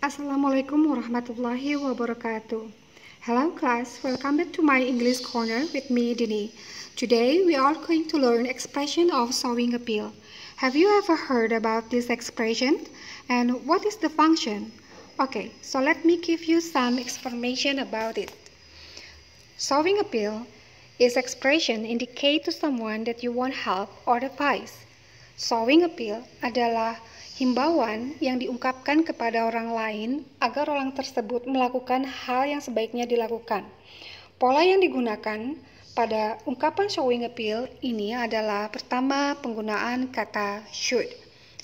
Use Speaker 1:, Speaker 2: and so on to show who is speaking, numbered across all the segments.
Speaker 1: Assalamualaikum warahmatullahi wabarakatuh. Hello class, welcome back to my English corner with me Dini. Today we are going to learn expression of sewing appeal. Have you ever heard about this expression? And what is the function? Okay, so let me give you some information about it. Sewing appeal is expression indicate to someone that you want help or advice. Sewing appeal adalah himbauan yang diungkapkan kepada orang lain agar orang tersebut melakukan hal yang sebaiknya dilakukan. Pola yang digunakan pada ungkapan showing appeal ini adalah pertama penggunaan kata should.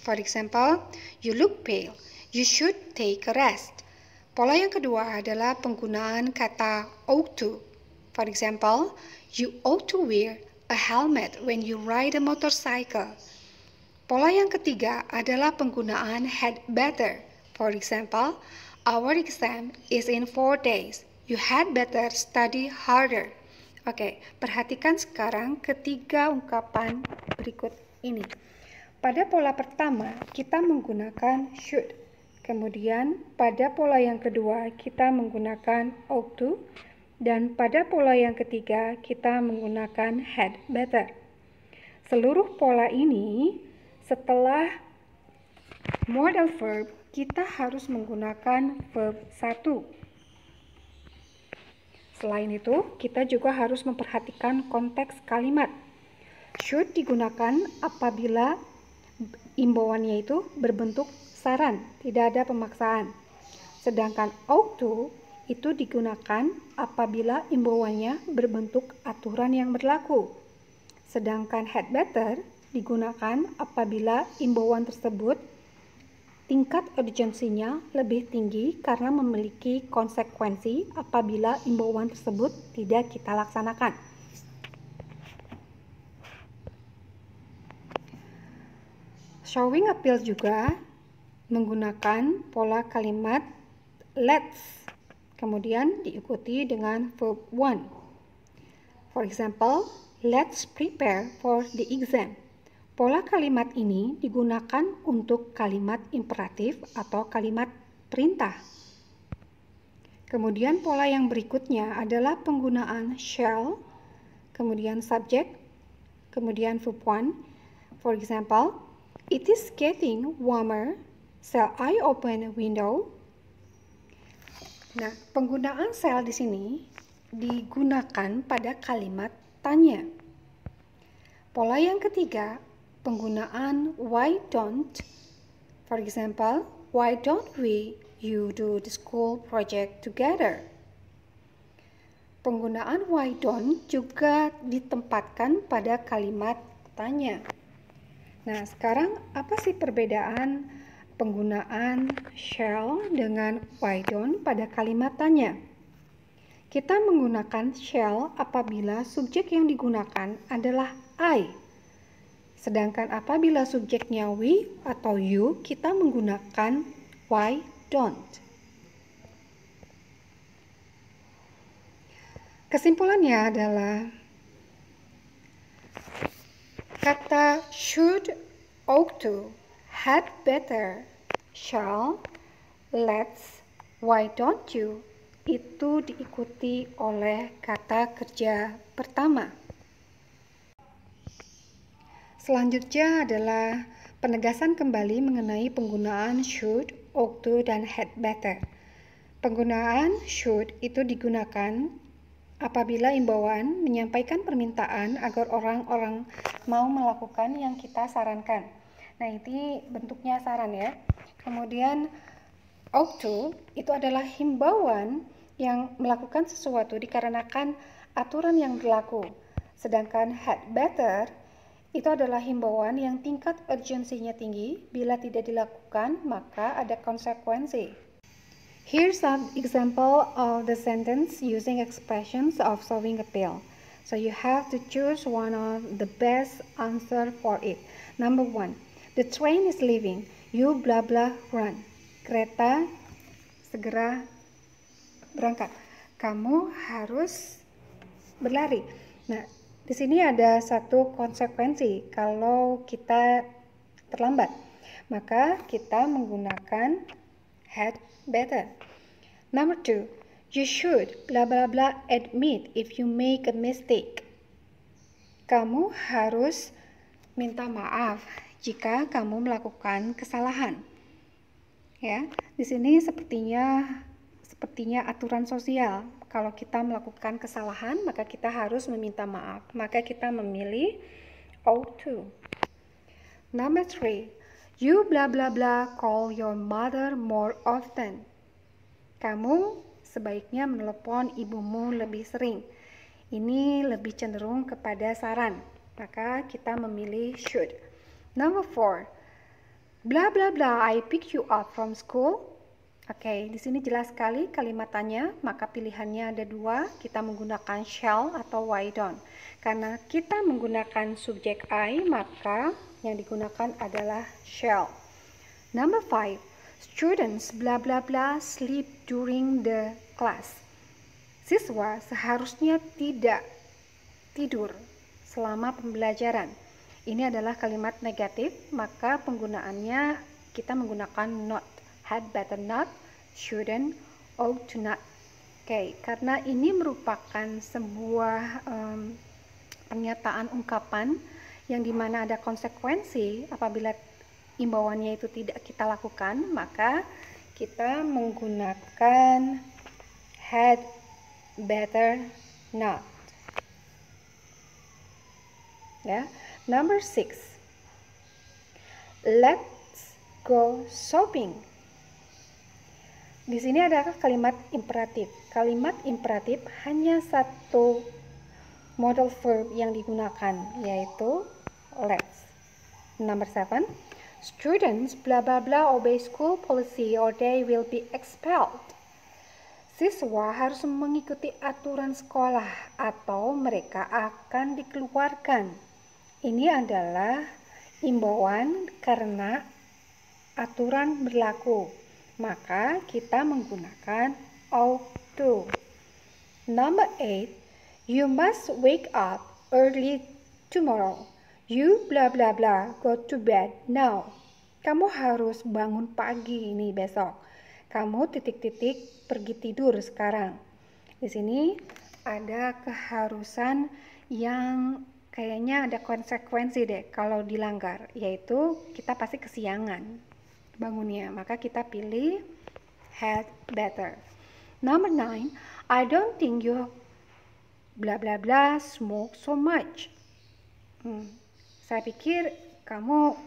Speaker 1: For example, you look pale, you should take a rest. Pola yang kedua adalah penggunaan kata ought to. For example, you ought to wear a helmet when you ride a motorcycle. Pola yang ketiga adalah penggunaan had better. For example, our exam is in 4 days. You had better study harder. Oke, perhatikan sekarang ketiga ungkapan berikut ini. Pada pola pertama, kita menggunakan should. Kemudian, pada pola yang kedua, kita menggunakan ought to. Dan pada pola yang ketiga, kita menggunakan had better. Seluruh pola ini setelah modal verb, kita harus menggunakan verb 1. Selain itu, kita juga harus memperhatikan konteks kalimat. Should digunakan apabila imbauannya itu berbentuk saran, tidak ada pemaksaan. Sedangkan ought to itu digunakan apabila imbauannya berbentuk aturan yang berlaku. Sedangkan had better digunakan apabila imbauan tersebut tingkat urgensinya lebih tinggi karena memiliki konsekuensi apabila imbauan tersebut tidak kita laksanakan. Showing appeal juga menggunakan pola kalimat let's, kemudian diikuti dengan verb want. For example, let's prepare for the exam. Pola kalimat ini digunakan untuk kalimat imperatif atau kalimat perintah. Kemudian pola yang berikutnya adalah penggunaan shall, kemudian subject, kemudian verb one. For example, it is getting warmer. Shall I open a window? Nah, penggunaan shall di sini digunakan pada kalimat tanya. Pola yang ketiga, penggunaan why don't. For example, why don't you do the school project together? Penggunaan why don't juga ditempatkan pada kalimat tanya. Nah, sekarang apa sih perbedaan penggunaan shall dengan why don't pada kalimat tanya? Kita menggunakan shall apabila subjek yang digunakan adalah I. Sedangkan apabila subjeknya we atau you, kita menggunakan why don't. Kesimpulannya adalah kata should, ought to, had better, shall, let's, why don't you itu diikuti oleh kata kerja pertama. Selanjutnya adalah penegasan kembali mengenai penggunaan should, ought to, dan had better. Penggunaan should itu digunakan apabila imbauan menyampaikan permintaan agar orang-orang mau melakukan yang kita sarankan. Nah, ini bentuknya saran ya. Kemudian ought to itu adalah himbauan yang melakukan sesuatu dikarenakan aturan yang berlaku. Sedangkan had better itu adalah himbauan yang tingkat urgensinya tinggi. Bila tidak dilakukan, maka ada konsekuensi. Here's some example of the sentence using expressions of showing appeal. So you have to choose one of the best answer for it. Number 1, the train is leaving. You blah blah run. Kereta segera berangkat. Kamu harus berlari. Nah, di sini ada satu konsekuensi kalau kita terlambat. Maka kita menggunakan had better. Number 2, you should blah blah blah admit if you make a mistake. Kamu harus minta maaf jika kamu melakukan kesalahan. Ya, di sini sepertinya aturan sosial. Kalau kita melakukan kesalahan, maka kita harus meminta maaf. Maka kita memilih ought to. Number 3, you blah blah blah call your mother more often. Kamu sebaiknya menelepon ibumu lebih sering. Ini lebih cenderung kepada saran. Maka kita memilih should. Number 4, blah blah blah I pick you up from school. Oke, di sini jelas sekali kalimatannya, maka pilihannya ada 2, kita menggunakan shall atau why don't. Karena kita menggunakan subjek I, maka yang digunakan adalah shall. Number 5, students blah blah blah sleep during the class. Siswa seharusnya tidak tidur selama pembelajaran. Ini adalah kalimat negatif, maka penggunaannya kita menggunakan not. Had better not, shouldn't, ought to not. Oke, karena ini merupakan sebuah pernyataan ungkapan yang dimana ada konsekuensi apabila imbauannya itu tidak kita lakukan, maka kita menggunakan had better not. Ya, number 6, let's go shopping. Di sini ada kalimat imperatif. Kalimat imperatif hanya satu modal verb yang digunakan, yaitu let's. Number 7, students blah blah blah obey school policy or they will be expelled. Siswa harus mengikuti aturan sekolah atau mereka akan dikeluarkan. Ini adalah imbauan karena aturan berlaku. Maka kita menggunakan ought to. Number 8, you must wake up early tomorrow. You blah blah blah go to bed now. Kamu harus bangun pagi ini besok. Kamu titik-titik pergi tidur sekarang. Di sini ada keharusan yang kayaknya ada konsekuensi deh kalau dilanggar, yaitu kita pasti kesiangan bangunnya, maka kita pilih had better. Number 9, I don't think you blah blah blah smoke so much. Saya pikir kamu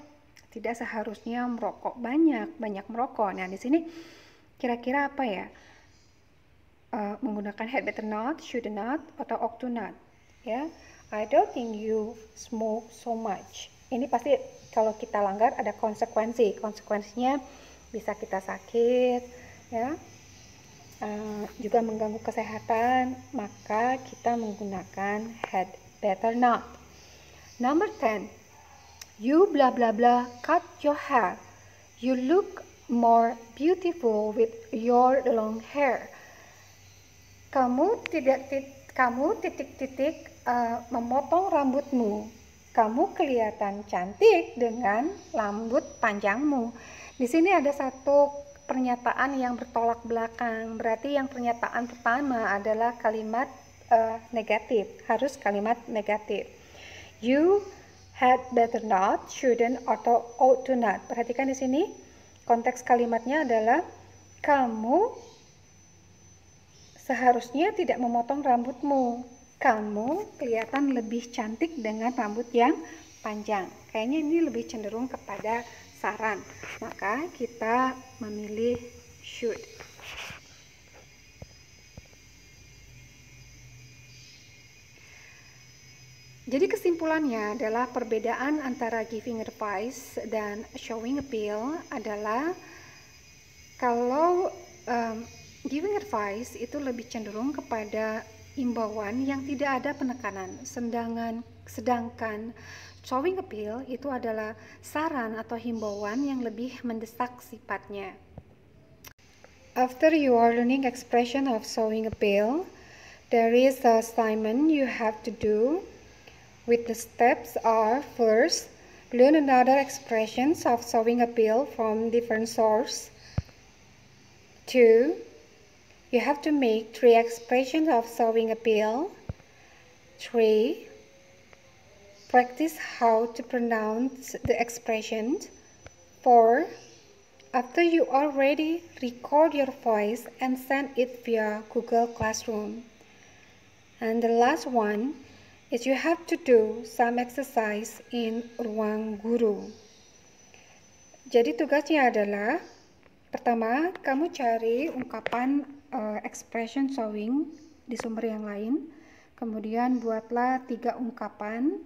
Speaker 1: tidak seharusnya merokok banyak merokok. Nah, di sini kira-kira apa ya? Menggunakan had better not, should not, atau ought to not. Ya, I don't think you smoke so much. Ini pasti kalau kita langgar ada konsekuensi. Konsekuensinya bisa kita sakit, ya, juga mengganggu kesehatan. Maka kita menggunakan had better not. Number 10, you blah blah blah cut your hair. You look more beautiful with your long hair. Kamu titik-titik memotong rambutmu. Kamu kelihatan cantik dengan rambut panjangmu. Di sini ada satu pernyataan yang bertolak belakang. Berarti yang pernyataan pertama adalah kalimat negatif. Harus kalimat negatif. You had better not, shouldn't, atau ought to not. Perhatikan di sini konteks kalimatnya adalah kamu seharusnya tidak memotong rambutmu. Kamu kelihatan lebih cantik dengan rambut yang panjang. Kayaknya ini lebih cenderung kepada saran. Maka kita memilih should. Jadi kesimpulannya adalah perbedaan antara giving advice dan showing appeal adalah kalau giving advice itu lebih cenderung kepada imbauan yang tidak ada penekanan, sedangkan showing appeal itu adalah saran atau himbauan yang lebih mendesak sifatnya. After you are learning expression of showing appeal, there is an assignment you have to do. With the steps are: first, learn another expressions of showing appeal from different source. 2. You have to make 3 expressions of sewing appeal. 3. Practice how to pronounce the expressions. 4. After you are ready, record your voice and send it via Google Classroom. And the last one is you have to do some exercise in ruang guru. Jadi tugasnya adalah, pertama, kamu cari ungkapan expression sewing di sumber yang lain. Kemudian buatlah 3 ungkapan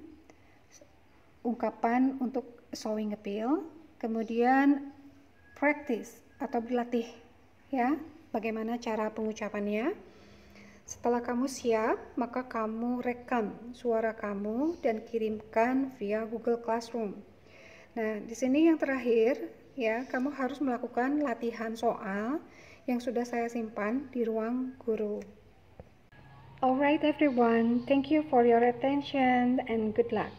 Speaker 1: untuk sewing appeal. Kemudian practice atau berlatih ya, bagaimana cara pengucapannya. Setelah kamu siap, maka kamu rekam suara kamu dan kirimkan via Google Classroom. Nah, di sini yang terakhir ya, kamu harus melakukan latihan soal yang sudah saya simpan di ruang guru. Alright everyone, thank you for your attention and good luck.